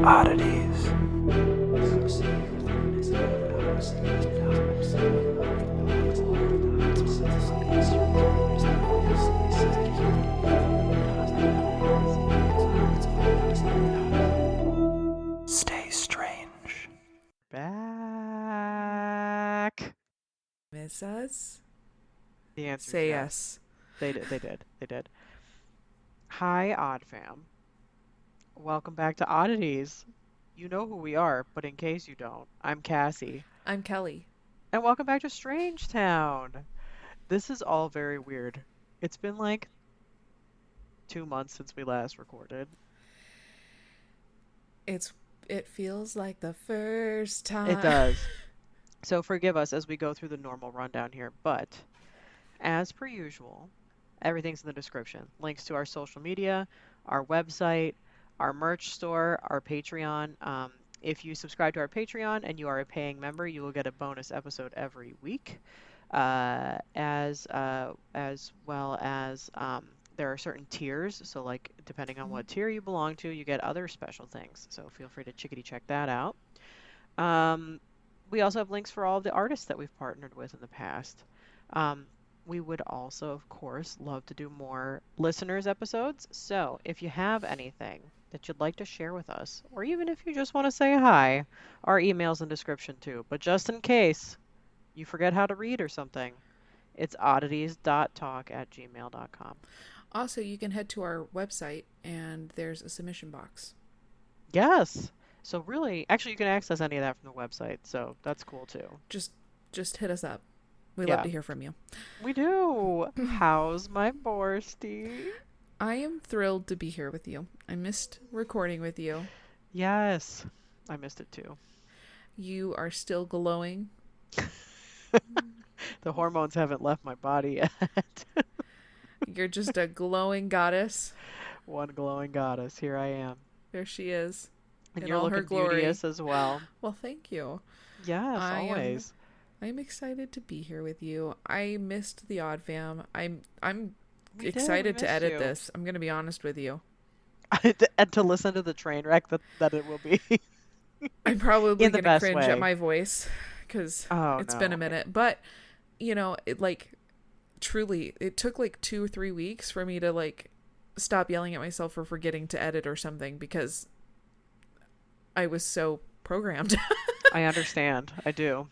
Oddities. Stay strange. Back. Miss us? The answer Say is yes. They did. They did. Hi, Odd Fam. Welcome back to Oddities. You know who we are, but in case you don't, I'm Cassie. I'm Kelly. And welcome back to Strange Town. This is all very weird. It's been like 2 months since we last recorded. It feels like the first time. It does. So forgive us as we go through the normal rundown here, but as per usual, everything's in the description. Links to our social media, our website, our merch store, our Patreon. If you subscribe to our Patreon and you are a paying member, you will get a bonus episode every week, as well as there are certain tiers. So, like depending on what tier you belong to, you get other special things. So feel free to chickadee check that out. We also have links for all of the artists that we've partnered with in the past. Um, we would also, of course, love to do more listeners episodes. So if you have anything that you'd like to share with us, or even if you just want to say hi, our email's in description too. But just in case you forget how to read or something, it's oddities.talk@gmail.com. Also, you can head to our website and there's a submission box. Yes. So really, actually, you can access any of that from the website. So that's cool too. Just hit us up. We Yeah. love to hear from you. We do. How's my borsty? I am thrilled to be here with you. I missed recording with you. Yes. I missed it too. You are still glowing. The hormones haven't left my body yet. You're just a glowing goddess. One glowing goddess. Here I am. There she is. And in you're all her looking glory. beauteous as well. Well, thank you. Yes, always. I'm excited to be here with you. I missed the Odd Fam. I'm We excited to missed edit you. this. I'm gonna be honest with you. And to listen to the train wreck that it will be. I'm probably In the gonna best cringe way. at my voice because it's been a minute. But it truly it took like 2 or 3 weeks for me to stop yelling at myself for forgetting to edit or something because I was so programmed. I understand. I do.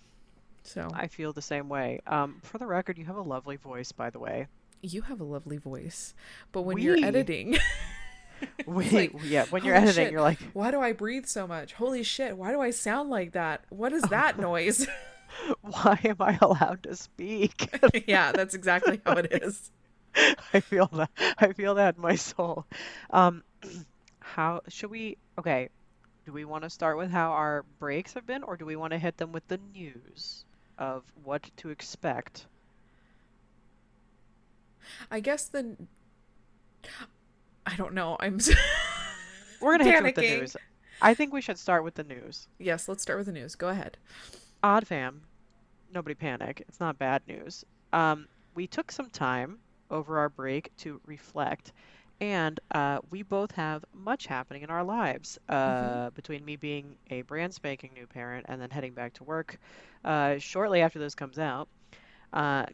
So I feel the same way. For the record, you have a lovely voice, by the way. you have a lovely voice, but when you're editing, When you're holy editing, shit, you're like, why do I breathe so much? Holy shit, why do I sound like that? What is that noise? why am I allowed to speak? Yeah, that's exactly how it is. I feel that. I feel that in my soul. Um, how should we? Okay, do we want to start with how our breaks have been, or do we want to hit them with the news of what to expect? I guess I don't know. We're gonna hit you with the panicking. news. I think we should start with the news. Yes, let's start with the news. Go ahead. Odd fam, nobody panic. It's not bad news. We took some time over our break to reflect, and we both have much happening in our lives. Between me being a brand spanking new parent and then heading back to work shortly after this comes out.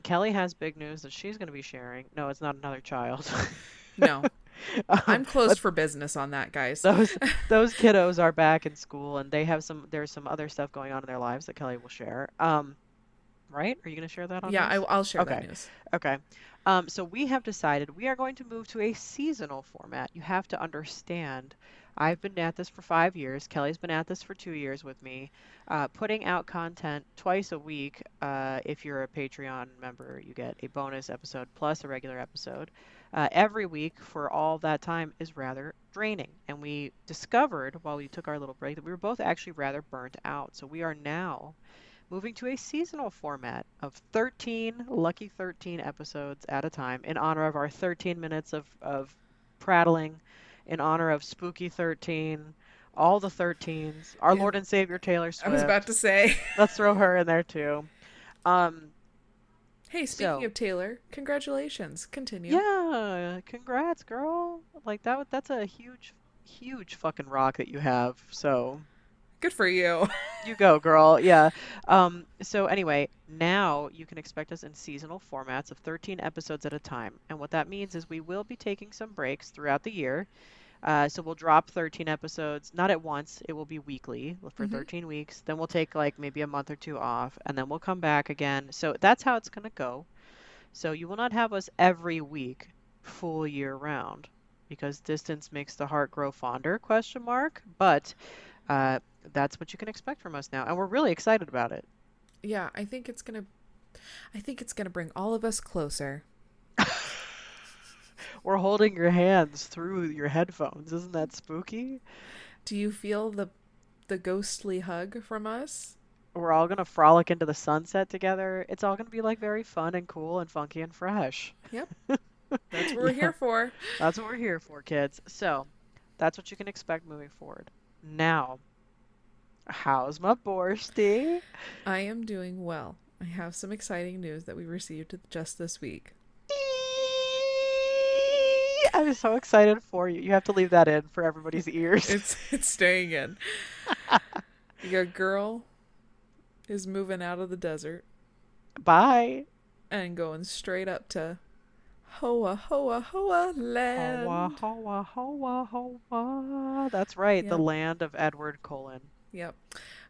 Kelly has big news that she's going to be sharing. No, it's not another child. No, I'm Um, closed but for business on that, guys. those kiddos are back in school and they have there's some other stuff going on in their lives that Kelly will share. Right? Are you going to share that on Yeah, this? I'll share that Okay. news. Okay. So we have decided we are going to move to a seasonal format. You have to understand, I've been at this for 5 years. Kelly's been at this for 2 years with me, putting out content twice a week. If you're a Patreon member, you get a bonus episode plus a regular episode. Every week for all that time is rather draining. And we discovered while we took our little break that we were both actually rather burnt out. So we are now moving to a seasonal format of 13, lucky 13 episodes at a time in honor of our 13 minutes of prattling, in honor of Spooky 13, all the 13s, our Yeah, Lord and Savior Taylor I was about Swift. to say. Let's throw her in there too. Um, Hey, speaking so of Taylor, congratulations. Continue. yeah, congrats, girl. Like that's a huge, huge fucking rock that you have. So good for you. you go, girl. Yeah. So anyway, now you can expect us in seasonal formats of 13 episodes at a time. And what that means is we will be taking some breaks throughout the year. So we'll drop 13 episodes, not at once. It will be weekly for 13 weeks. Then we'll take like maybe a month or two off, and then we'll come back again. So that's how it's going to go. So you will not have us every week, full year round, because distance makes the heart grow fonder, question mark. But that's what you can expect from us now, and we're really excited about it. Yeah, I think it's gonna bring all of us closer. We're holding your hands through your headphones. Isn't that spooky? Do you feel the ghostly hug from us? We're all gonna frolic into the sunset together. It's all gonna be like very fun and cool and funky and fresh. Yep. That's what we're here for. That's what we're here for, kids. So that's what you can expect moving forward. Now, how's my borsty? I am doing well. I have some exciting news that we received just this week. I'm so excited for you. You have to leave that in for everybody's ears. It's staying in. Your girl is moving out of the desert. Bye. And going straight up to Hoa, Hoa, Hoa land. Hoa, Hoa, Hoa, Hoa. That's right. Yep. The land of Edward Cullen. Yep.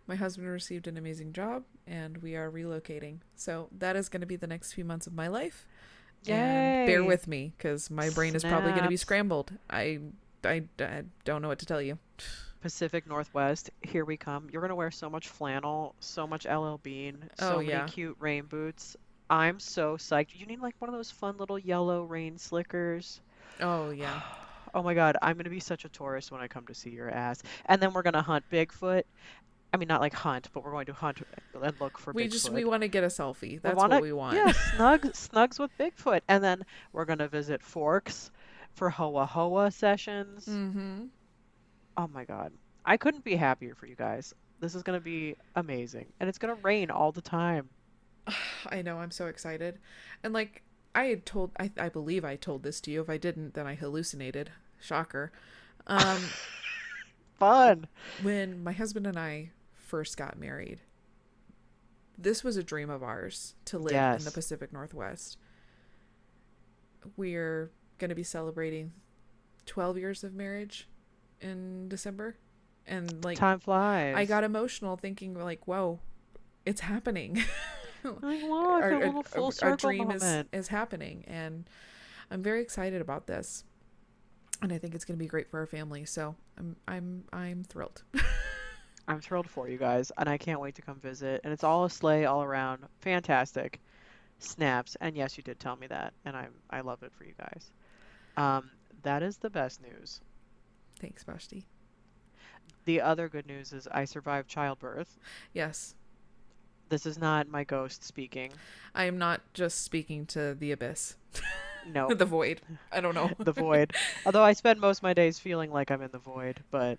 My husband received an amazing job, and we are relocating. So that is going to be the next few months of my life. Yay. And bear with me, because my brain is probably going to be scrambled. I don't know what to tell you. Pacific Northwest, here we come. You're going to wear so much flannel, so much LL Bean, so many cute rain boots. I'm so psyched. You need like one of those fun little yellow rain slickers. Oh, yeah. Oh my God, I'm going to be such a tourist when I come to see your ass. And then we're going to hunt Bigfoot. I mean, not like hunt, but we're going to hunt and look for Bigfoot. We want to get a selfie. That's what we want. Yeah, snugs with Bigfoot. And then we're going to visit Forks for Hoa Hoa sessions. Mm-hmm. Oh my God. I couldn't be happier for you guys. This is going to be amazing. And it's going to rain all the time. I know. I'm so excited. And like I believe I told this to you. If I didn't, then I hallucinated. Shocker. Fun. When my husband and I first got married, this was a dream of ours to live in the Pacific Northwest. We're going to be celebrating 12 years of marriage in December, and like time flies. I got emotional thinking like, whoa, it's happening. Like, look, our dream is happening, and I'm very excited about this, and I think it's going to be great for our family. So I'm thrilled. I'm thrilled for you guys, and I can't wait to come visit. And it's all a sleigh all around. Fantastic. Snaps. And yes, you did tell me that, and I love it for you guys. That is the best news. Thanks, Vashti. The other good news is I survived childbirth. Yes. This is not my ghost speaking. I am not just speaking to the abyss. No. The void. I don't know. The void. Although I spend most of my days feeling like I'm in the void, but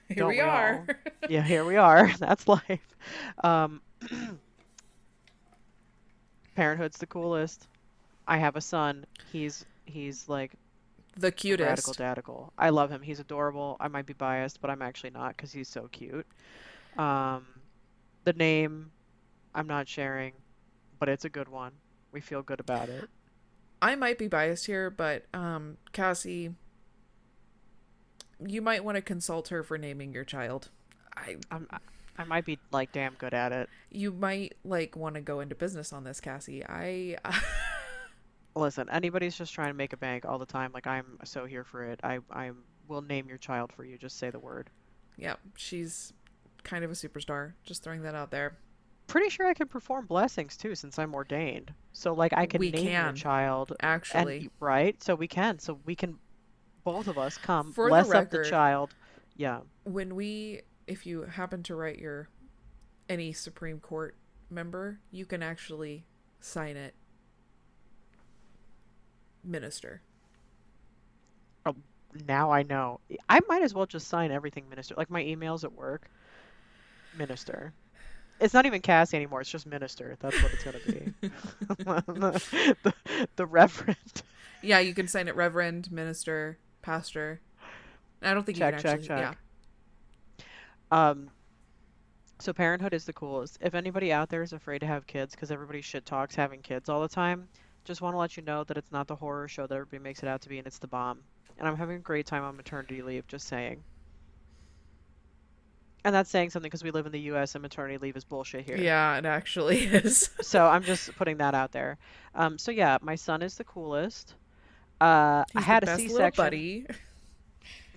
here we are. Yeah, here we are. That's life. Parenthood's the coolest. I have a son. He's like the cutest. Radical dadical. I love him. He's adorable. I might be biased, but I'm actually not because he's so cute. The name, I'm not sharing, but it's a good one. We feel good about it. I might be biased here, but Cassie, you might want to consult her for naming your child. I might be like damn good at it. You might like want to go into business on this, Cassie. Listen, anybody's just trying to make a bank all the time. Like, I'm so here for it. I will name your child for you. Just say the word. Yeah, she's kind of a superstar. Just throwing that out there. Pretty sure I can perform blessings too, since I'm ordained. So like I can name your child. Actually, right? So we can. Both of us come for bless the record, up the child. Yeah. If you happen to write any Supreme Court member, you can actually sign it. Minister. Oh, now I know. I might as well just sign everything minister. Like my emails at work. Minister. It's not even Cassie anymore. It's just minister. That's what it's going to be. the reverend. Yeah, you can sign it reverend, minister, pastor. I don't think you can actually. Yeah. Um, so parenthood is the coolest. If anybody out there is afraid to have kids because everybody shit talks having kids all the time, just want to let you know that it's not the horror show that everybody makes it out to be, and it's the bomb. And I'm having a great time on maternity leave, just saying. And that's saying something because we live in the US and maternity leave is bullshit here. Yeah, it actually is. So I'm just putting that out there. So yeah, my son is the coolest. I He's the had a best little C-section. buddy.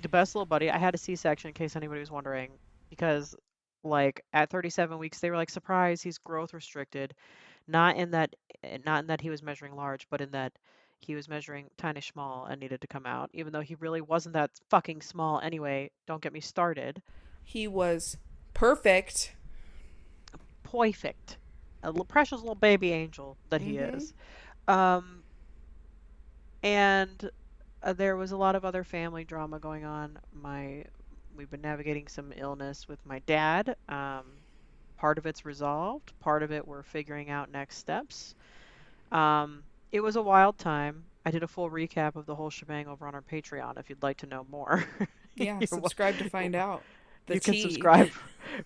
The best little buddy. I had a C-section in case anybody was wondering, because like at 37 weeks they were like, surprise, he's growth restricted. Not in that, not in that he was measuring large, but in that he was measuring tiny small and needed to come out, even though he really wasn't that fucking small anyway. Don't get me started. He was perfect. Perfect. Precious little baby angel that he is. Um, and there was a lot of other family drama going on. We've been navigating some illness with my dad. Part of it's resolved. Part of it we're figuring out next steps. It was a wild time. I did a full recap of the whole shebang over on our Patreon if you'd like to know more. Yeah, subscribe to find out. You can subscribe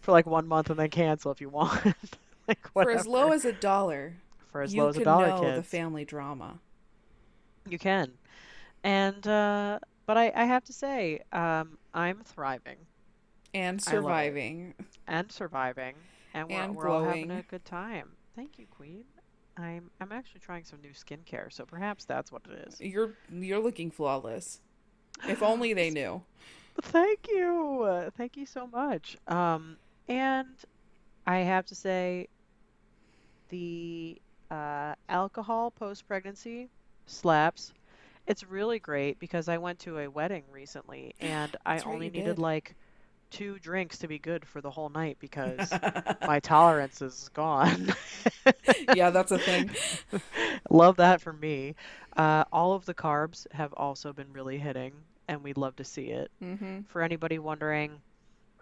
for like 1 month and then cancel if you want. Like for as low as $1. For as low as $1, you can know kids. The family drama. You can. And but I have to say, I'm thriving. And surviving. And surviving. And we're all having a good time. Thank you, Queen. I'm actually trying some new skincare, so perhaps that's what it is. You're looking flawless. If only they knew. Thank you. Thank you so much. And I have to say, the alcohol post-pregnancy slaps. It's really great because I went to a wedding recently and I only needed like 2 drinks to be good for the whole night because my tolerance is gone. Yeah, that's a thing. Love that for me. All of the carbs have also been really hitting, and we'd love to see it. For anybody wondering,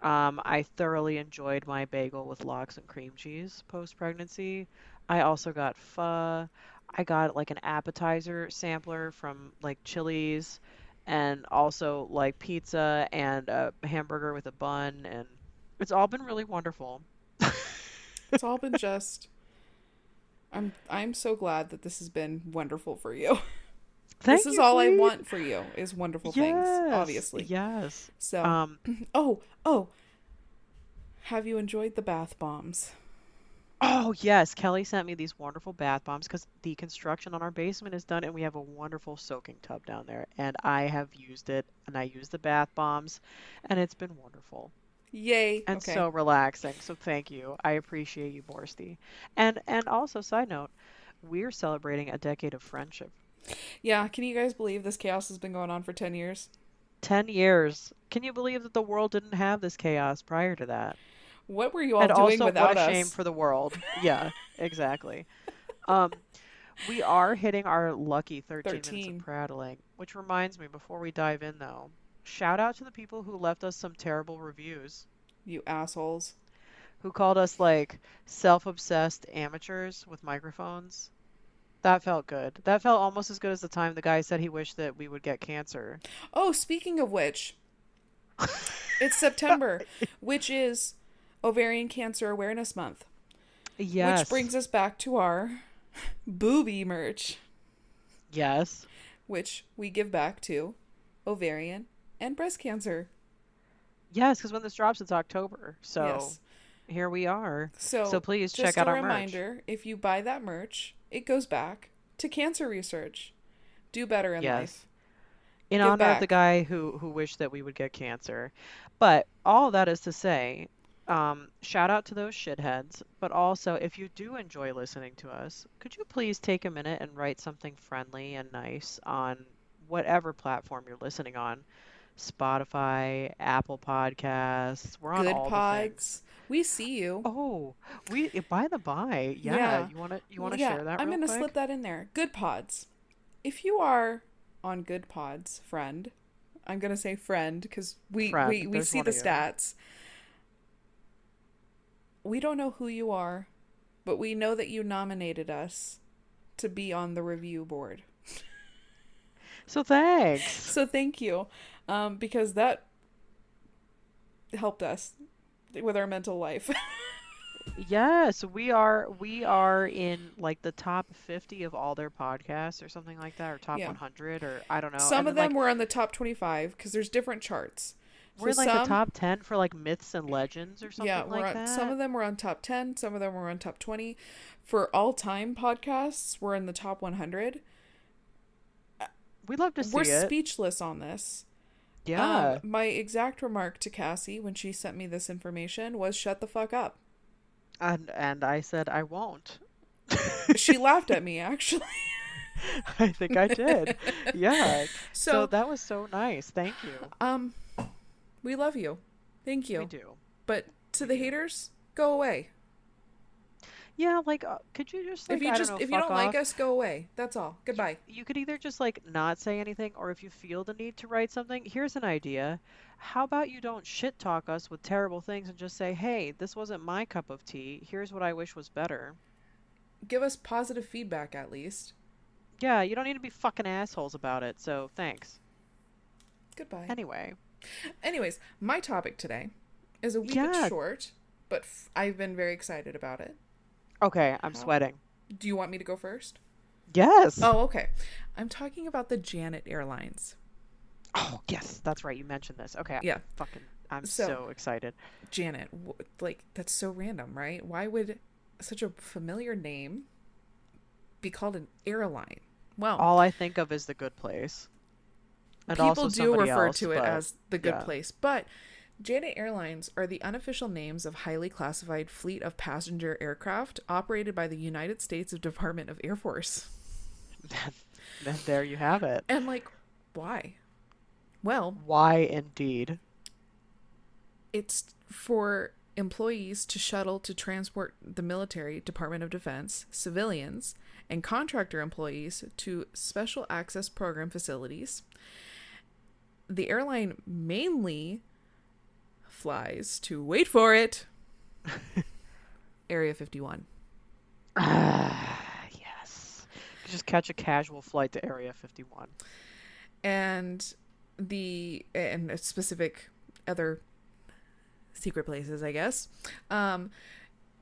I thoroughly enjoyed my bagel with lox and cream cheese post-pregnancy. I also got pho. I got like an appetizer sampler from like Chili's, and also like pizza and a hamburger with a bun, and it's all been really wonderful. It's all been just I'm so glad that this has been wonderful for you. This is all I want for you is wonderful things, obviously. Yes. So have you enjoyed the bath bombs? Oh, yes. Kelly sent me these wonderful bath bombs because the construction on our basement is done and we have a wonderful soaking tub down there. And I have used it and I use the bath bombs and it's been wonderful. Yay. And so relaxing. So thank you. I appreciate you, Borsty. And also, side note, we're celebrating a decade of friendship. Yeah. Can you guys believe this chaos has been going on for 10 years? 10 years. Can you believe that the world didn't have this chaos prior to that? What were you all doing without us? And also, what a shame for the world. Yeah, exactly. We are hitting our lucky 13 minutes of prattling, which reminds me, before we dive in, though, shout out to the people who left us some terrible reviews. You assholes. Who called us, like, self-obsessed amateurs with microphones. That felt good. That felt almost as good as the time the guy said he wished that we would get cancer. Oh, speaking of which, it's September, which is Ovarian Cancer Awareness Month. Yes. Which brings us back to our booby merch. Yes. Which we give back to ovarian and breast cancer. Yes, because when this drops, it's October. So here we are. So please check out our merch. Just a reminder, if you buy that merch, it goes back to cancer research. Do better in life. In honor of the guy who wished that we would get cancer. But all that is to say, shout out to those shitheads. But also, if you do enjoy listening to us, could you please take a minute and write something friendly and nice on whatever platform you're listening on? Spotify, Apple Podcasts. We're on all the things. We see you. Oh, by the by, yeah. You wanna share that? I'm gonna slip that in there. Good Pods. If you are on Good Pods, friend, I'm gonna say friend because we see the stats. We don't know who you are, but we know that you nominated us to be on the review board. So thanks. So thank you. because that helped us with our mental life. Yes, we are in like the top 50 of all their podcasts or something like that, or top Yeah. 100, or I don't know. Some And of then them like were on the top 25 because there's different charts. we're So in like the some, top 10 for like myths and legends or yeah, something we're like on, some that. of them were on top 10, some of them were on top 20. For all-time podcasts, we're in the top 100. We love to We're see it. speechless on this. Yeah. My exact remark to Cassie when she sent me this information was shut the fuck up. And I said I won't. She laughed at me, actually. I think I did. Yeah. So So, that was so nice. Thank you. um, we love you. Thank We you. do. But to We the do. haters, go away. Yeah, like could you just like I don't know, If you fuck don't like off? us, go away. That's all. Goodbye. You could either just like not say anything, or if you feel the need to write something, here's an idea. How about you don't shit talk us with terrible things and just say, "Hey, this wasn't my cup of tea. Here's what I wish was better." Give us positive feedback at least. Yeah, you don't need to be fucking assholes about it. So, thanks. Goodbye. Anyway. Anyways, my topic today is a wee bit Yeah. short, but I've been very excited about it. Okay, I'm How? sweating. Do you want me to go first? Yes. Oh, okay. I'm talking about the Janet Airlines. Oh, yes, that's right. You mentioned this. Okay. Yeah. Fucking I'm So, so excited. Janet, like, that's so random, right? Why would such a familiar name be called an airline? Well, All I think of is the good place. And people also do somebody refer else, to it but as the good yeah. place, but Janet Airlines are the unofficial names of highly classified fleet of passenger aircraft operated by the United States Department of Air Force. Then there you have it. And like, why? Well, Why indeed? it's for employees to shuttle to transport the military, Department of Defense, civilians, and contractor employees to special access program facilities. The airline mainly flies to, wait for it, Area 51. Yes. You just catch a casual flight to Area 51. And a specific other secret places, I guess.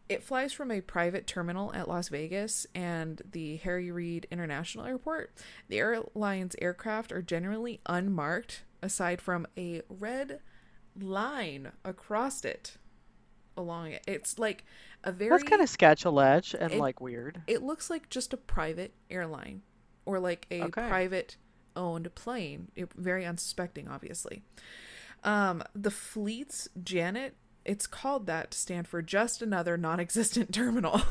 It flies from a private terminal at Las Vegas and the Harry Reid International Airport. The airline's aircraft are generally unmarked, aside from a red line across it, along it. It's like a very... That's kind of sketch-a-ledge and it, like weird. It looks like just a private airline or like a private owned plane. Very unsuspecting, obviously. The fleet's Janet, it's called that to stand for just another non-existent terminal.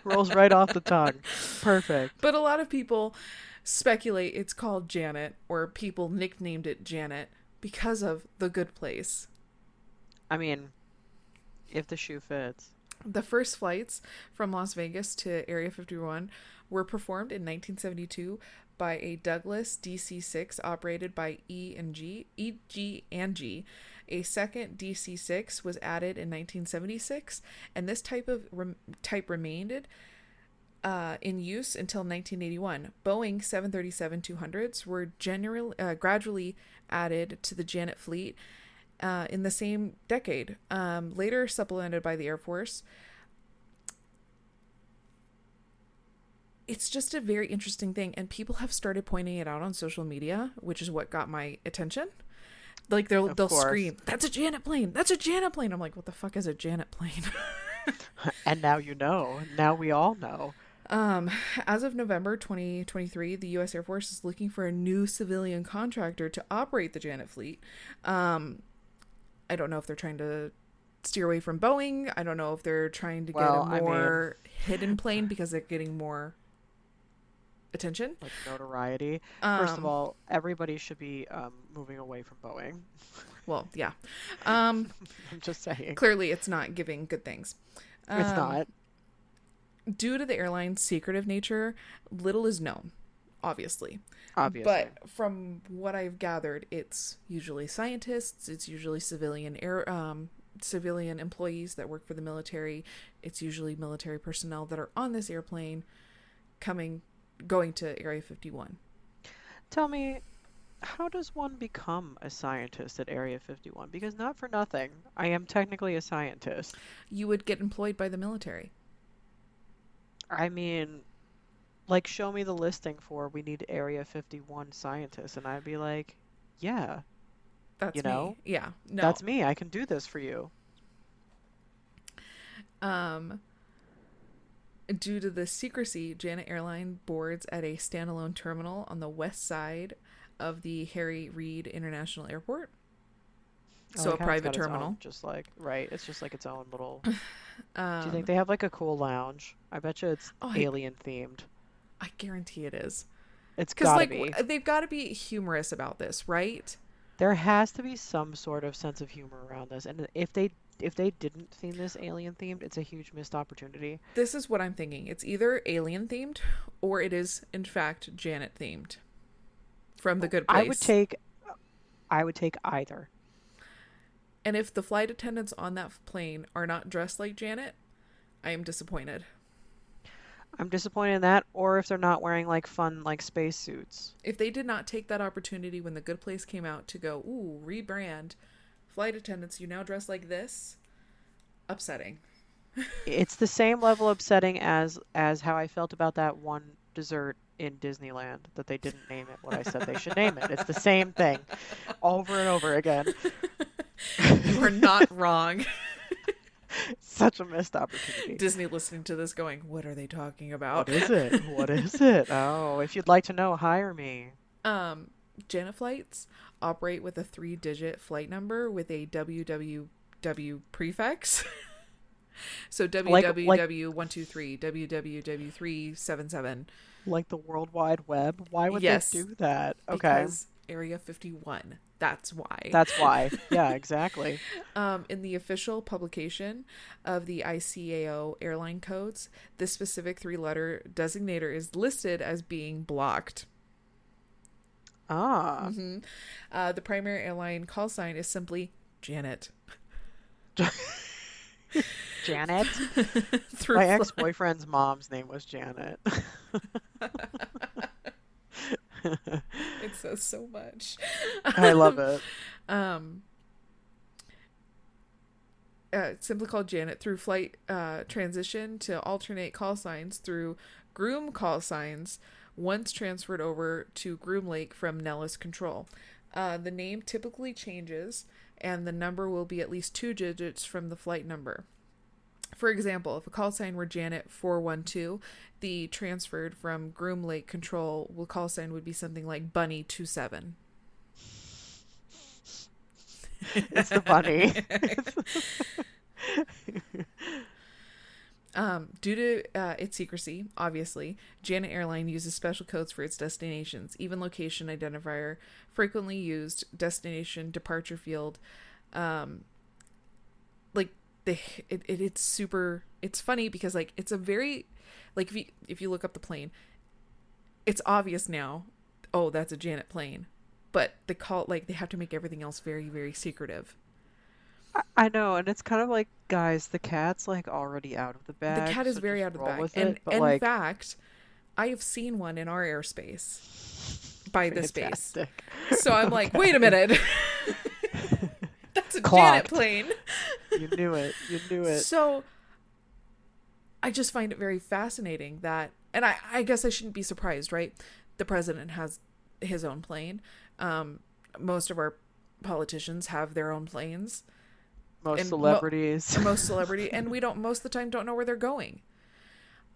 Rolls right off the tongue. Perfect. But a lot of people speculate it's called Janet, or people nicknamed it Janet because of the good place. I mean, if the shoe fits. The first flights from Las Vegas to Area 51 were performed in 1972 by a Douglas DC-6 operated by E, G, and G. A second DC-6 was added in 1976, and this type remained in use until 1981. Boeing 737-200s were gradually added to the Janet fleet in the same decade, later supplemented by the Air Force. It's just a very interesting thing, and people have started pointing it out on social media, which is what got my attention. Like, they'll scream, "That's a Janet plane! That's a Janet plane!" I'm like, what the fuck is a Janet plane? And now you know. Now we all know. As of November 2023, the U.S. Air Force is looking for a new civilian contractor to operate the Janet fleet. I don't know if they're trying to steer away from Boeing. I don't know if they're trying to get a more hidden plane because they're getting more attention, like notoriety. First of all, everybody should be moving away from Boeing. Well, yeah. I'm just saying. Clearly, it's not giving good things. It's not. Due to the airline's secretive nature, little is known, obviously. Obviously. But from what I've gathered, it's usually scientists, it's usually civilian employees that work for the military. It's usually military personnel that are on this airplane going to Area 51. Tell me, how does one become a scientist at Area 51? Because not for nothing, I am technically a scientist. You would get employed by the military. I mean, like, show me the listing for we need Area 51 scientists, and I'd be like, yeah, That's you me. know, Yeah. No. that's me. I can do this for you. Um, Due to the secrecy, Janet Airline boards at a standalone terminal on the west side of the Harry Reid International Airport. I So a like how it's private got its own, terminal. just like, right, it's just like its own little. Do you think Um, they have like a cool lounge? I bet you it's oh, alien themed. I guarantee it is. It's Because, gotta like, be. they've got to be humorous about this, right? There has to be some sort of sense of humor around this, and if they didn't theme this alien themed, it's a huge missed opportunity. This is what I'm thinking. It's either alien themed or it is, in fact, Janet themed from The Good I Place. would take either. And if the flight attendants on that plane are not dressed like Janet, I am disappointed. I'm disappointed in that, or if they're not wearing like fun like space suits. If they did not take that opportunity when The Good Place came out to go, ooh, rebrand, flight attendants, you now dress like this, upsetting. It's the same level upsetting as how I felt about that one dessert in Disneyland that they didn't name it what I said they should name it. It's the same thing over and over again. You are not wrong. Such a missed opportunity. Disney listening to this going, what are they talking about? What is it? What is it? Oh, if you'd like to know, hire me. Janet flights operate with a 3-digit flight number with a www prefix. So www123, www377. Like the World Wide Web? Why would Yes, they do that? Okay. because Area 51. That's why. That's why. Yeah, exactly. In the official publication of the ICAO airline codes, this specific 3-letter designator is listed as being blocked. Ah. Mm-hmm. The primary airline call sign is simply Janet. Janet? My ex-boyfriend's mom's name was Janet. It says so much. I love it. Simply called Janet through flight transition to alternate call signs through Groom call signs once transferred over to Groom Lake from Nellis Control. The name typically changes and the number will be at least 2 digits from the flight number. For example, if a call sign were Janet 412, the transferred from Groom Lake Control call sign would be something like Bunny 27. It's the bunny. Due to its secrecy, obviously, Janet Airline uses special codes for its destinations, even location identifier, frequently used destination departure field. It's super. It's funny because like it's a very, like if you look up the plane, it's obvious now. Oh, that's a Janet plane, but they have to make everything else very, very secretive. I know, and it's kind of like, guys, the cat's like already out of the bag. The cat is so very just out of the roll bag. with And it, but in like, fact, I have seen one in our airspace by this base. fantastic. So I'm like, wait a minute. That's a Clocked. Janet plane. You knew it. You knew it. So I just find it very fascinating that, and I guess I shouldn't be surprised, right? The president has his own plane. Most of our politicians have their own planes. Most celebrities. Most celebrity, and we don't most of the time don't know where they're going.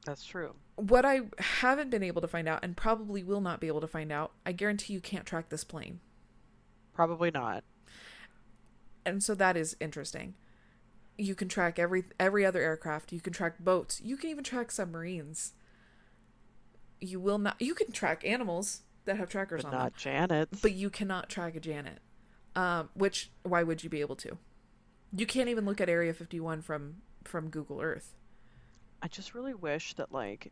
That's true. What I haven't been able to find out, and probably will not be able to find out, I guarantee you can't track this plane. Probably not. And so that is interesting. You can track every other aircraft. You can track boats. You can even track submarines. You will not. You can track animals that have trackers But on not them. Janet. But you cannot track a Janet. Which, why would you be able to? You can't even look at Area 51 from Google Earth. I just really wish that like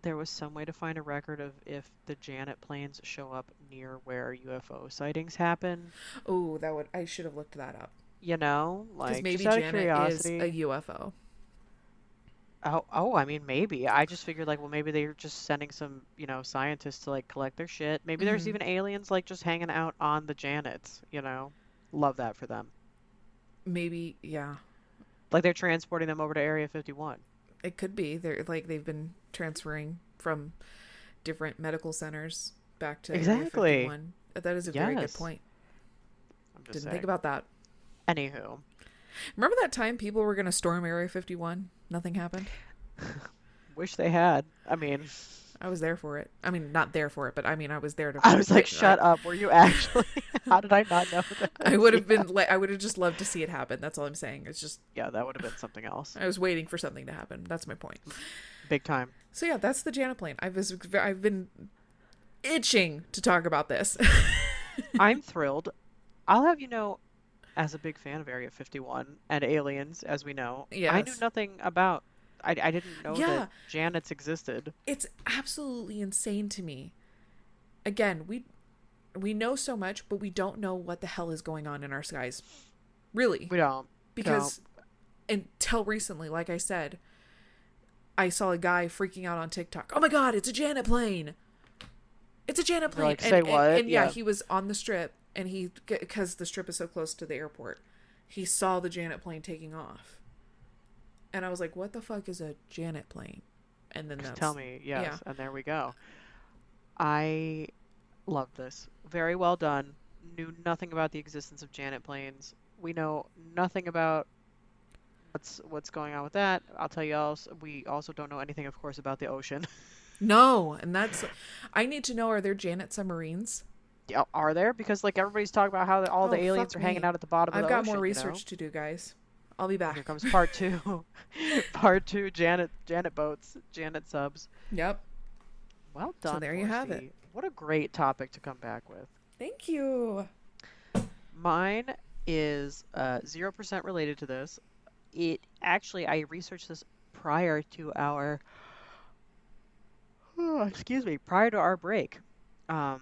there was some way to find a record of if the Janet planes show up near where UFO sightings happen. Oh, I should have looked that up. You know, Because like maybe just out of Janet is curiosity. a UFO. I mean, maybe. I just figured like, well, maybe they're just sending some, scientists to like collect their shit. Maybe there's Mm-hmm. even aliens like just hanging out on the Janets. Love that for them. Maybe, yeah. Like they're transporting them over to Area 51. It could be. They're like they've been transferring from different medical centers back to Area Exactly. 51. That is a very good Yes. point. I'm just Didn't think saying. about that. Anywho, Remember that time people were going to storm Area 51? Nothing happened. wish they had. I mean, I was there for it. I mean, not there for it, but I mean, I was there to. I was like, shut up. Were you actually? How did I not know I this? would have Yeah. been like, I would have just loved to see it happen. That's all I'm saying. It's just, Yeah, that would have been something else. I was waiting for something to happen. That's my point. Big time. So yeah, that's the Janet plane. I've been itching to talk about this. I'm thrilled. I'll have you know, as a big fan of Area 51 and aliens, as we know, I knew Yes. nothing about. I didn't know Yeah, that Janets existed. it's absolutely insane to me. Again, we know so much, but we don't know what the hell is going on in our skies. Really. We don't. Because until recently, like I said, I saw a guy freaking out on TikTok. Oh my god, it's a Janet plane. It's a Janet They're plane. like, say what? And yeah, Yeah. he was on the strip, and because the strip is so close to the airport, he saw the Janet plane taking off. And I was like, what the fuck is a Janet plane? And then that's... Tell me, yes, Yeah. and there we go. I love this. Very well done. Knew nothing about the existence of Janet planes. We know nothing about what's going on with that. I'll tell you else. We also don't know anything, of course, about the ocean. No, and that's... I need to know, are there Janet submarines? Yeah, are there? Because like everybody's talking about how all the Oh, aliens fuck are hanging me. out at the bottom of I've the got ocean. more research to do, guys. I'll be Here back. comes part two. Part two. Janet boats. Janet subs. Yep. Well done. So there you have it. Horsey. What a great topic to come back with. Thank you. Mine is 0% related to this. It actually, I researched this prior to our, excuse me, prior to our break. Um,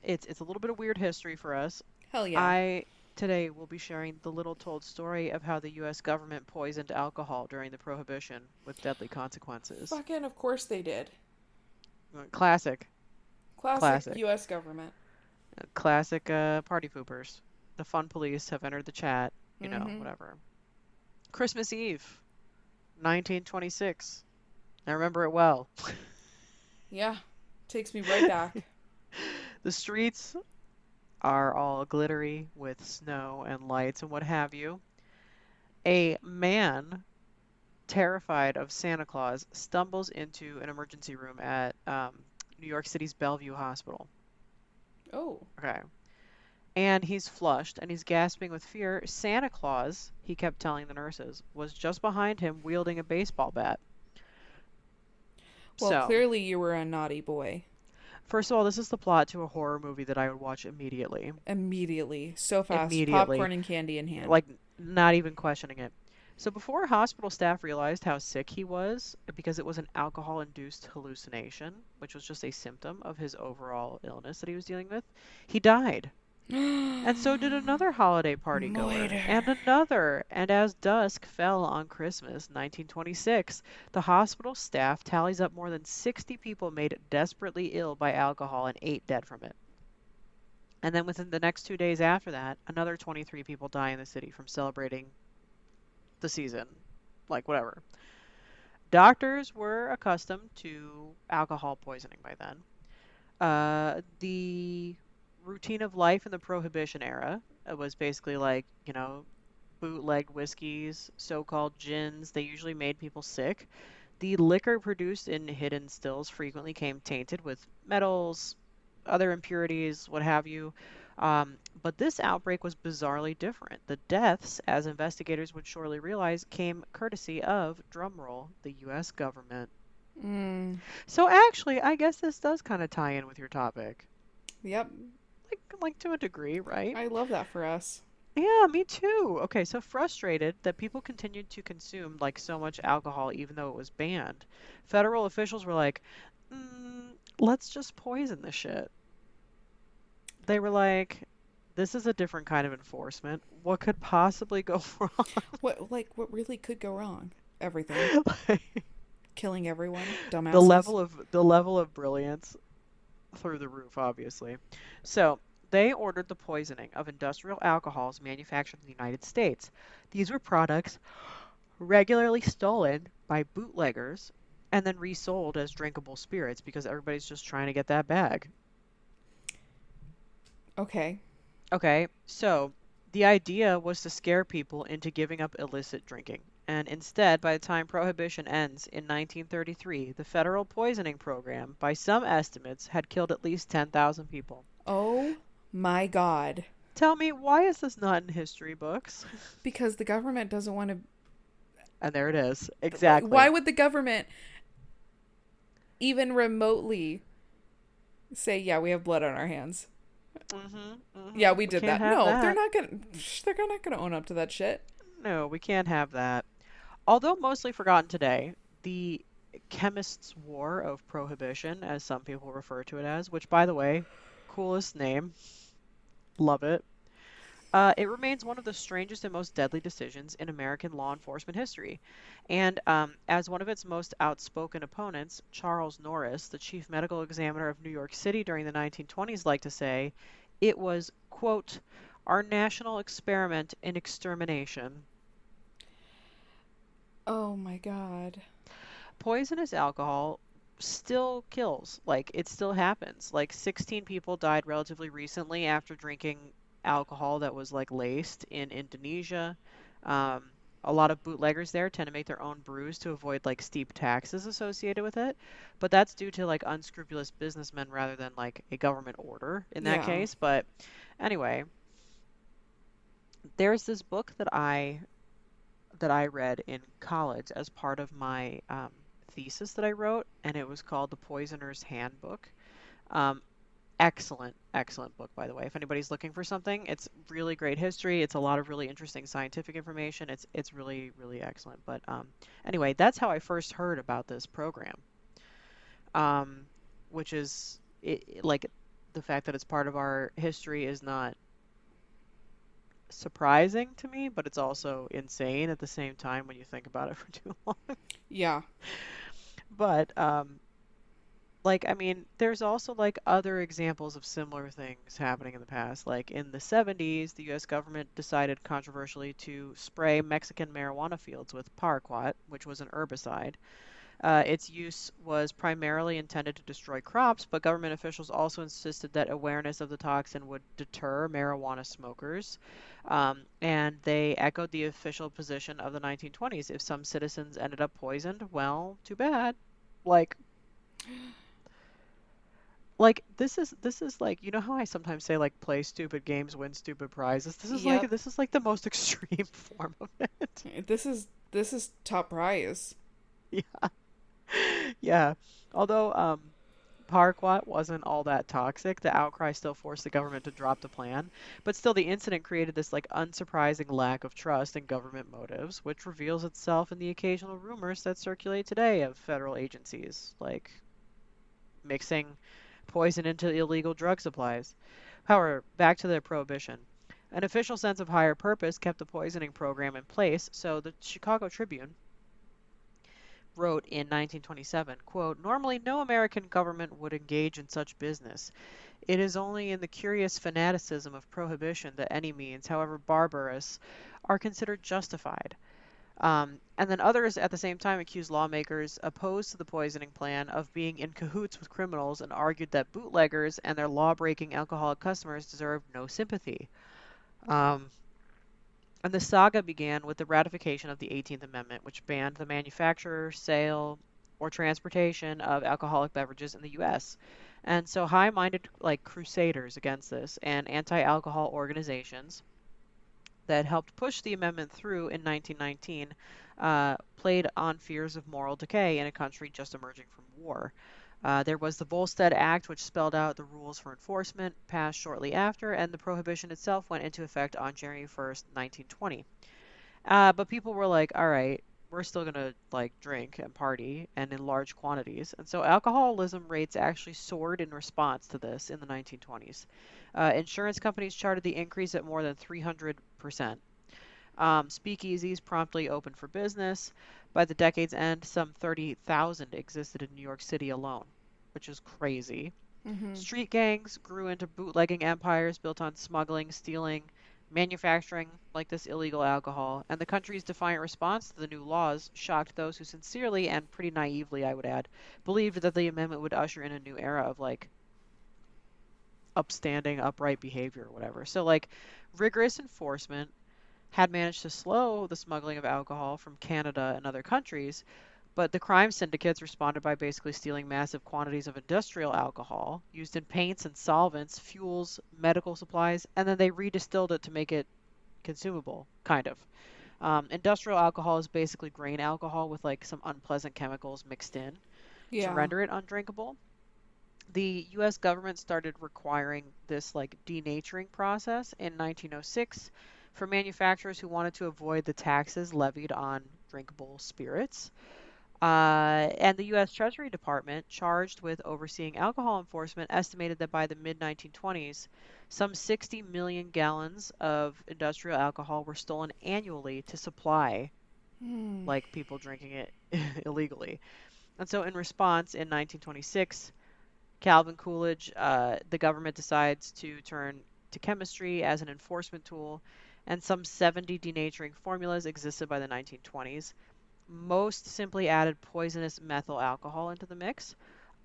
it's a little bit of weird history for us. Hell yeah. I today will be sharing the little told story of how the U.S. government poisoned alcohol during the Prohibition with deadly consequences. Fucking of course they did. Classic, Classic U.S. government. classic party poopers. The fun police have entered the chat. Mhm. Whatever. Christmas Eve, 1926. I remember it well. Yeah. Takes me right back. The streets are all glittery with snow and lights and what have you. A man, terrified of Santa Claus, stumbles into an emergency room at New York City's Bellevue Hospital. Oh. Okay. And he's flushed and he's gasping with fear. Santa Claus, he kept telling the nurses, was just behind him wielding a baseball bat. Well, So, clearly you were a naughty boy. first of all, this is the plot to a horror movie that I would watch immediately. Immediately. So fast. Immediately. Popcorn and candy in hand. Like, not even questioning it. So before hospital staff realized how sick he was, because it was an alcohol-induced hallucination, which was just a symptom of his overall illness that he was dealing with, he died. And so did another holiday party goer, and another. And as dusk fell on Christmas, 1926, the hospital staff tallies up more than 60 people made desperately ill by alcohol and 8 dead from it. And then within the next 2 days after that, another 23 people die in the city from celebrating the season. Like, whatever. Doctors were accustomed to alcohol poisoning by then. The routine of life in the Prohibition era was basically like, bootlegged whiskeys, so-called gins. They usually made people sick. The liquor produced in hidden stills frequently came tainted with metals, other impurities, what have you. But this outbreak was bizarrely different. The deaths, as investigators would surely realize, came courtesy of, drumroll, the U.S. government. So actually, I guess this does kind of tie in with your topic. Yep. Like to a degree, right? I love that for us. Yeah, me too. Okay, so frustrated that people continued to consume like so much alcohol even though it was banned, federal officials were like, let's just poison this shit. They were like, this is a different kind of enforcement. What could possibly go wrong? What really could go wrong? everything. Like, Killing everyone. the Dumbasses. level of brilliance through the roof, obviously. So they ordered the poisoning of industrial alcohols manufactured in the United States. These were products regularly stolen by bootleggers and then resold as drinkable spirits because everybody's just trying to get that bag. Okay. Okay, so the idea was to scare people into giving up illicit drinking. And instead, by the time Prohibition ends in 1933, the federal poisoning program, by some estimates, had killed at least 10,000 people. Oh my God. Tell me, why is this not in history books? Because the government doesn't want to. And there it is. Why Exactly. would the government even remotely say, yeah, we have blood on our hands? Yeah, we We did can't that. have No, they're that. not gonna. They're not gonna own up to that shit. No, we can't have that. Although mostly forgotten today, the Chemists' War of Prohibition, as some people refer to it as, which, by the way, coolest name, love it. It remains one of the strangest and most deadly decisions in American law enforcement history. And as one of its most outspoken opponents, Charles Norris, the chief medical examiner of New York City during the 1920s, liked to say, it was, quote, our national experiment in extermination. Oh my God. Poisonous alcohol still kills. Like, it still happens. Like, 16 people died relatively recently after drinking alcohol that was like laced in Indonesia. A lot of bootleggers there tend to make their own brews to avoid like steep taxes associated with it, but that's due to like unscrupulous businessmen rather than like a government order in that Yeah. case. But anyway, there's this book that I read in college as part of my thesis that I wrote, and it was called The Poisoner's Handbook. Um, excellent, excellent book, by the way. If anybody's looking for something, it's really great history. It's a lot of really interesting scientific information. It's really, really excellent. But anyway, that's how I first heard about this program, um, which is like the fact that it's part of our history is not surprising to me, but it's also insane at the same time when you think about it for too long. Yeah. But like I mean, there's also like other examples of similar things happening in the past. Like in the 70s, the US government decided controversially to spray Mexican marijuana fields with paraquat, which was an herbicide. Its use was primarily intended to destroy crops, but government officials also insisted that awareness of the toxin would deter marijuana smokers. And they echoed the official position of the 1920s. If some citizens ended up poisoned, well, too bad. Like, this is like you know how I sometimes say like play stupid games, win stupid prizes. This is like Yep. this is like the most extreme form of it. This is top prize. Yeah. Yeah. Although Paraquat wasn't all that toxic, the outcry still forced the government to drop the plan. But still, the incident created this like unsurprising lack of trust in government motives, which reveals itself in the occasional rumors that circulate today of federal agencies, like mixing poison into illegal drug supplies. However, back to the prohibition. An official sense of higher purpose kept the poisoning program in place, so the Chicago Tribune wrote in 1927, quote, normally no American government would engage in such business. It is only in the curious fanaticism of prohibition that any means, however barbarous, are considered justified. And then others at the same time accused lawmakers opposed to the poisoning plan of being in cahoots with criminals and argued that bootleggers and their law-breaking alcoholic customers deserved no sympathy. Um, and the saga began with the ratification of the 18th Amendment, which banned the manufacture, sale, or transportation of alcoholic beverages in the U.S. And so high-minded like crusaders against this and anti-alcohol organizations that helped push the amendment through in 1919 played on fears of moral decay in a country just emerging from war. There was the Volstead Act, which spelled out the rules for enforcement, passed shortly after, and the prohibition itself went into effect on January 1st, 1920. But people were like, all right, we're still gonna like drink and party and in large quantities. And so alcoholism rates actually soared in response to this in the 1920s. Insurance companies charted the increase at more than 300%. Speakeasies promptly opened for business. By the decade's end, some 30,000 existed in New York City alone, which is crazy. Mm-hmm. Street gangs grew into bootlegging empires built on smuggling, stealing, manufacturing like this illegal alcohol, and the country's defiant response to the new laws shocked those who sincerely and pretty naively, I would add, believed that the amendment would usher in a new era of like upstanding, upright behavior or whatever. So like rigorous enforcement had managed to slow the smuggling of alcohol from Canada and other countries, but the crime syndicates responded by basically stealing massive quantities of industrial alcohol used in paints and solvents, fuels, medical supplies, and then they redistilled it to make it consumable, kind of. Industrial alcohol is basically grain alcohol with like some unpleasant chemicals mixed in to Yeah. render it undrinkable. The US government started requiring this like denaturing process in 1906 for manufacturers who wanted to avoid the taxes levied on drinkable spirits. And the U.S. Treasury Department, charged with overseeing alcohol enforcement, estimated that by the mid 1920s, some 60 million gallons of industrial alcohol were stolen annually to supply Mm. like people drinking it illegally. And so, in response, in 1926, Calvin Coolidge, the government decides to turn to chemistry as an enforcement tool, and some 70 denaturing formulas existed by the 1920s. Most simply added poisonous methyl alcohol into the mix.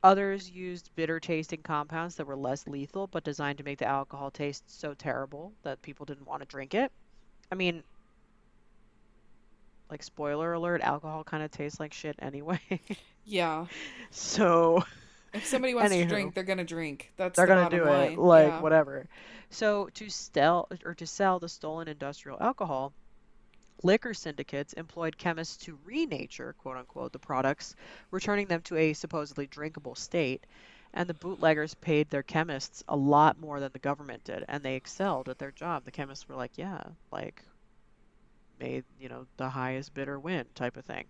Others used bitter tasting compounds that were less lethal but designed to make the alcohol taste so terrible that people didn't want to drink it. I mean, like spoiler alert, alcohol kind of tastes like shit anyway. Yeah. So, If somebody wants to anywho, drink, they're gonna drink. That's they're the gonna bottom do it line. like Yeah. whatever. So, to sell the stolen industrial alcohol, liquor syndicates employed chemists to renature, quote unquote, the products, returning them to a supposedly drinkable state. And the bootleggers paid their chemists a lot more than the government did, and they excelled at their job. The chemists were like, yeah, like made, the highest bidder win type of thing.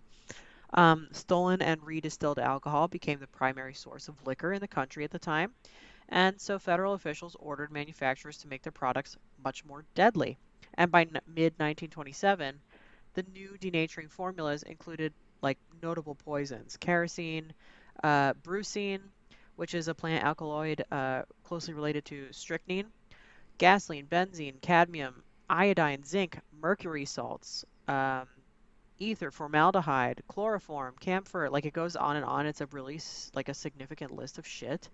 Stolen and redistilled alcohol became the primary source of liquor in the country at the time, and so federal officials ordered manufacturers to make their products much more deadly. And by mid 1927, the new denaturing formulas included like notable poisons: kerosene, brucine, which is a plant alkaloid closely related to strychnine, gasoline, benzene, cadmium, iodine, zinc, mercury salts, ether, formaldehyde, chloroform, camphor. Like it goes on and on. It's a really like a significant list of shit.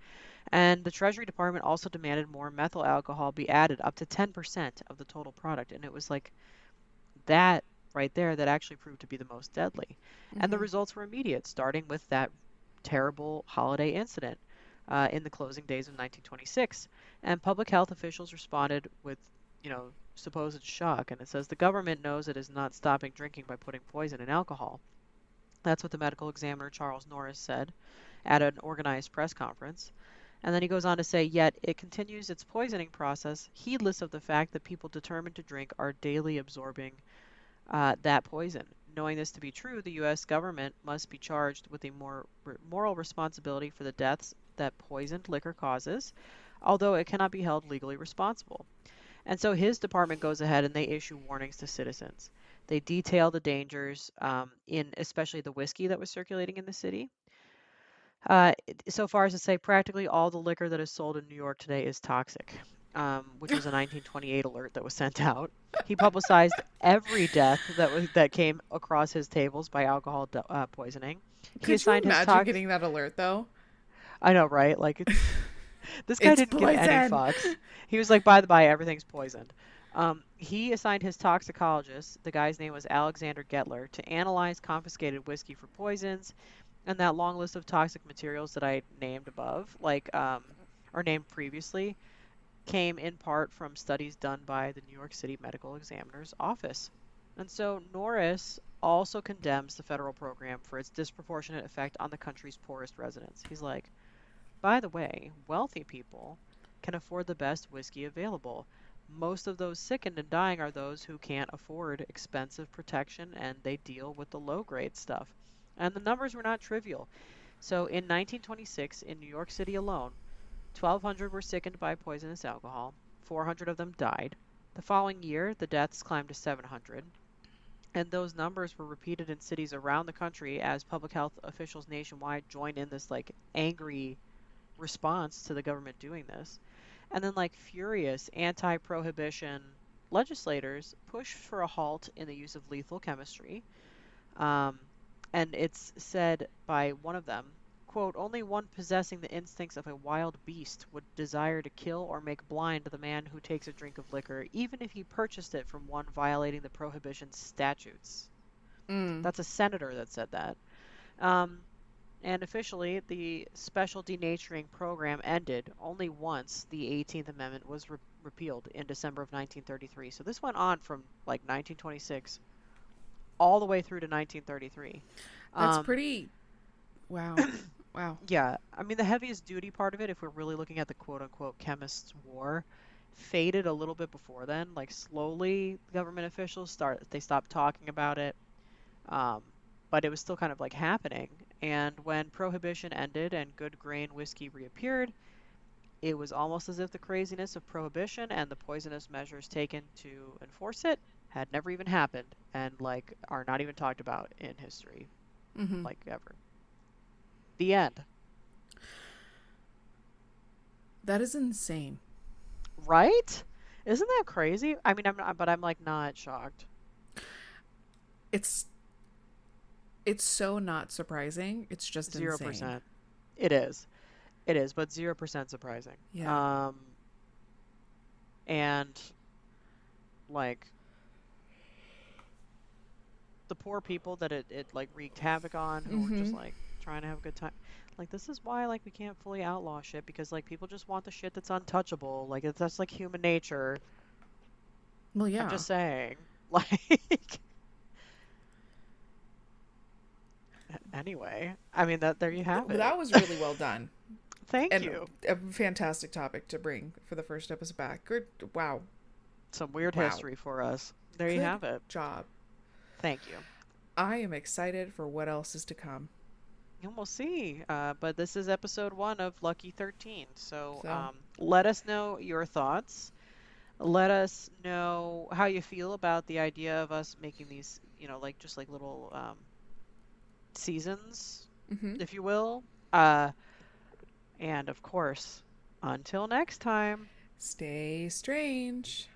And the Treasury Department also demanded more methyl alcohol be added, up to 10% of the total product. And it was like that right there that actually proved to be the most deadly. And the Mm-hmm. results were immediate, starting with that terrible holiday incident in the closing days of 1926. And public health officials responded with, supposed shock. And it says the government knows it is not stopping drinking by putting poison in alcohol. That's what the medical examiner Charles Norris said at an organized press conference. And then he goes on to say, yet it continues its poisoning process, heedless of the fact that people determined to drink are daily absorbing that poison. Knowing this to be true, the U.S. government must be charged with a more moral responsibility for the deaths that poisoned liquor causes, although it cannot be held legally responsible. And so his department goes ahead and they issue warnings to citizens. They detail the dangers in especially the whiskey that was circulating in the city. So far as to say, practically all the liquor that is sold in New York today is toxic, which was a 1928 alert that was sent out. He publicized every death that came across his tables by alcohol poisoning. He Could you assigned his imagine tox. getting that alert though? I know, right? Like this guy It's didn't give any poison. fucks. He was like, by the by, everything's poisoned. He assigned his toxicologist, the guy's name was Alexander Gettler, to analyze confiscated whiskey for poisons, and that long list of toxic materials that I named above, or named previously, came in part from studies done by the New York City Medical Examiner's Office. And so Norris also condemns the federal program for its disproportionate effect on the country's poorest residents. He's like, by the way, wealthy people can afford the best whiskey available. Most of those sickened and dying are those who can't afford expensive protection and they deal with the low grade stuff. And the numbers were not trivial. So in 1926, in New York City alone, 1,200 were sickened by poisonous alcohol, 400 of them died. The following year, the deaths climbed to 700, and those numbers were repeated in cities around the country as public health officials nationwide joined in this like angry response to the government doing this. And then, like furious anti prohibition legislators pushed for a halt in the use of lethal chemistry. Um, and it's said by one of them, quote, only one possessing the instincts of a wild beast would desire to kill or make blind the man who takes a drink of liquor, even if he purchased it from one violating the prohibition statutes. Mm. That's a senator that said that. Um, and officially, the special denaturing program ended only once the 18th Amendment was repealed in December of 1933. So this went on from like 1926 all the way through to 1933. That's pretty. Wow. Wow. Yeah, I mean, the heaviest duty part of it, if we're really looking at the quote unquote chemists' war, faded a little bit before then. Like, slowly, government officials they stopped talking about it. Um, but it was still kind of like happening. And when Prohibition ended and good grain whiskey reappeared, it was almost as if the craziness of Prohibition and the poisonous measures taken to enforce it had never even happened and like are not even talked about in history, Mm-hmm. like ever. The end. That is insane. Right? Isn't that crazy? I mean, I'm not, but I'm like not shocked. It's it's so not surprising. It's just insane. 0%. It is. It is, but 0% surprising. Yeah. And like the poor people that it like wreaked havoc on who were just Mm-hmm. like trying to have a good time. Like this is why like we can't fully outlaw shit because like people just want the shit that's untouchable. Like that's like human nature. Well, I'm yeah. just saying. Like anyway, I mean that there you have it. That was really well done. Thank And you. a fantastic topic to bring for the first episode back. Good. Wow. Some weird Wow. history for us. There you Good have it. job. Thank you. I am excited for what else is to come. And we'll see. But this is episode 1 of Lucky 13. So So, let us know your thoughts. Let us know how you feel about the idea of us making these, like just like little seasons, mm-hmm. if you will. And of course, until next time. Stay strange.